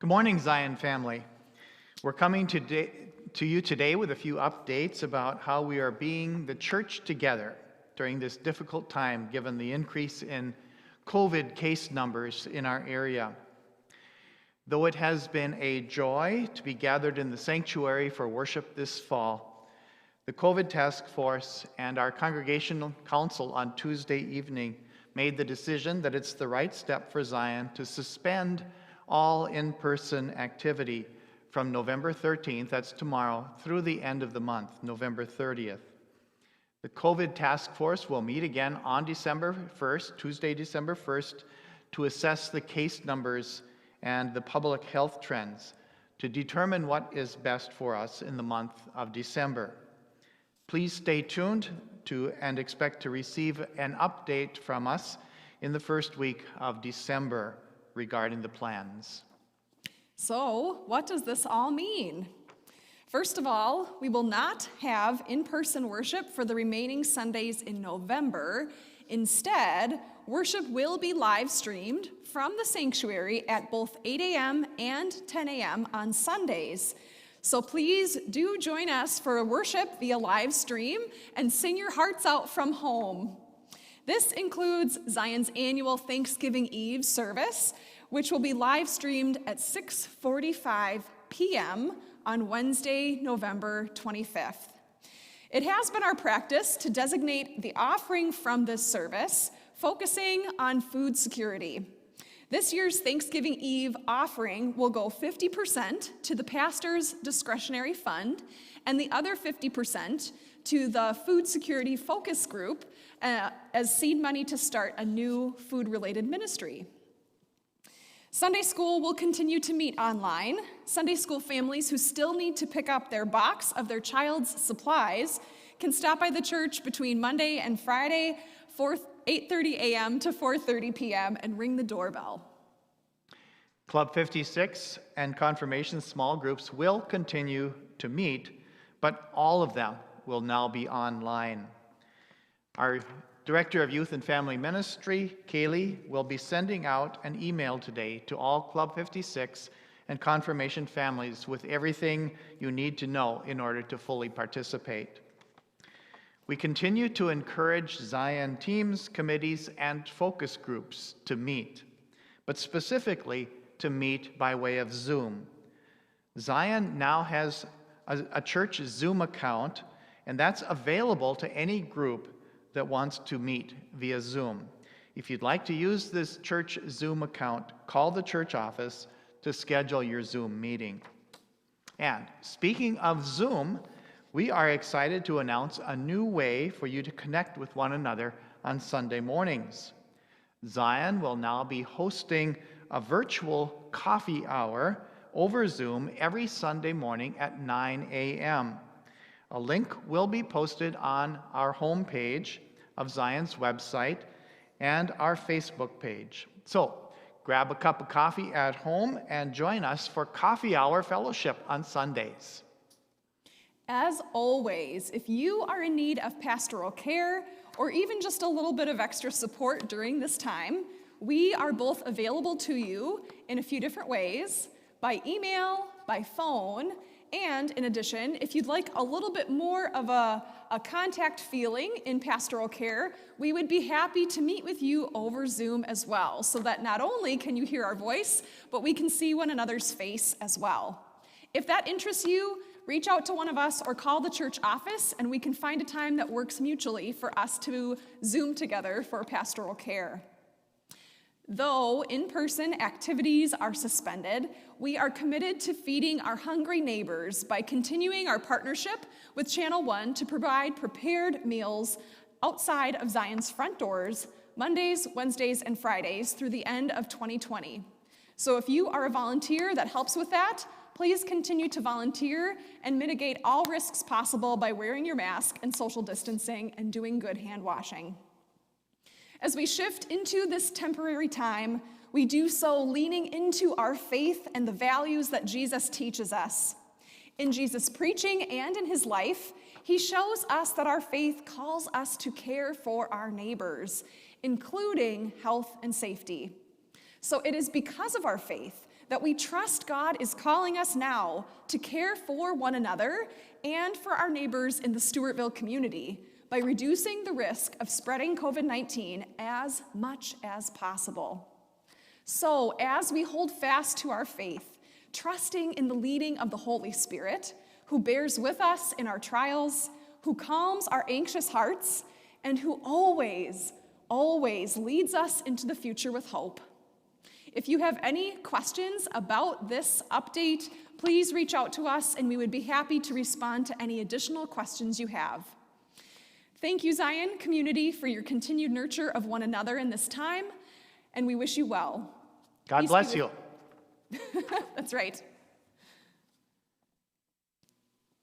Good morning, Zion family. We're coming to you today with a few updates about how we are being the church together during this difficult time given the increase in COVID case numbers in our area. Though it has been a joy to be gathered in the sanctuary for worship this fall, the COVID task force and our congregational council on Tuesday evening made the decision that it's the right step for Zion to suspend all in-person activity from November 13th, that's tomorrow, through the end of the month, November 30th. The COVID task force will meet again on December 1st, Tuesday, December 1st, to assess the case numbers and the public health trends to determine what is best for us in the month of December. Please stay tuned and expect to receive an update from us in the first week of December regarding the plans. So, what does this all mean? First of all, we will not have in-person worship for the remaining Sundays in November. Instead, worship will be live streamed from the sanctuary at both 8 a.m. and 10 a.m. on Sundays. So please do join us for worship via live stream and sing your hearts out from home. This includes Zion's annual Thanksgiving Eve service, which will be live streamed at 6:45 p.m. on Wednesday, November 25th. It has been our practice to designate the offering from this service, focusing on food security. This year's Thanksgiving Eve offering will go 50% to the pastor's discretionary fund and the other 50% to the food security focus group as seed money to start a new food-related ministry. Sunday school will continue to meet online. Sunday school families who still need to pick up their box of their child's supplies can stop by the church between Monday and Friday, 8:30 a.m. to 4:30 p.m. and ring the doorbell. Club 56 and confirmation small groups will continue to meet, but all of them will now be online. Our Director of Youth and Family Ministry, Kaylee, will be sending out an email today to all Club 56 and confirmation families with everything you need to know in order to fully participate. We continue to encourage Zion teams, committees, and focus groups to meet, but specifically to meet by way of Zoom. Zion now has a church Zoom account, and that's available to any group that wants to meet via Zoom. If you'd like to use this church Zoom account, call the church office to schedule your Zoom meeting. And speaking of Zoom, we are excited to announce a new way for you to connect with one another on Sunday mornings. Zion will now be hosting a virtual coffee hour over Zoom every Sunday morning at 9 a.m. A link will be posted on our homepage of Zion's website and our Facebook page. So grab a cup of coffee at home and join us for coffee hour fellowship on Sundays. As always, if you are in need of pastoral care or even just a little bit of extra support during this time, we are both available to you in a few different ways, by email, by phone, and in addition, if you'd like a little bit more of a contact feeling in pastoral care, we would be happy to meet with you over Zoom as well, so that not only can you hear our voice, but we can see one another's face as well. If that interests you, reach out to one of us or call the church office, and we can find a time that works mutually for us to Zoom together for pastoral care. Though in-person activities are suspended, we are committed to feeding our hungry neighbors by continuing our partnership with Channel 1 to provide prepared meals outside of Zion's front doors Mondays, Wednesdays, and Fridays through the end of 2020. So if you are a volunteer that helps with that, please continue to volunteer and mitigate all risks possible by wearing your mask and social distancing and doing good hand washing. As we shift into this temporary time, we do so leaning into our faith and the values that Jesus teaches us. In Jesus' preaching and in his life, he shows us that our faith calls us to care for our neighbors, including health and safety. So it is because of our faith that we trust God is calling us now to care for one another and for our neighbors in the Stewartville community by reducing the risk of spreading COVID-19 as much as possible. So, as we hold fast to our faith, trusting in the leading of the Holy Spirit, who bears with us in our trials, who calms our anxious hearts, and who always leads us into the future with hope. If you have any questions about this update, please reach out to us and we would be happy to respond to any additional questions you have. Thank you, Zion community, for your continued nurture of one another in this time, and we wish you well. God bless you. That's right.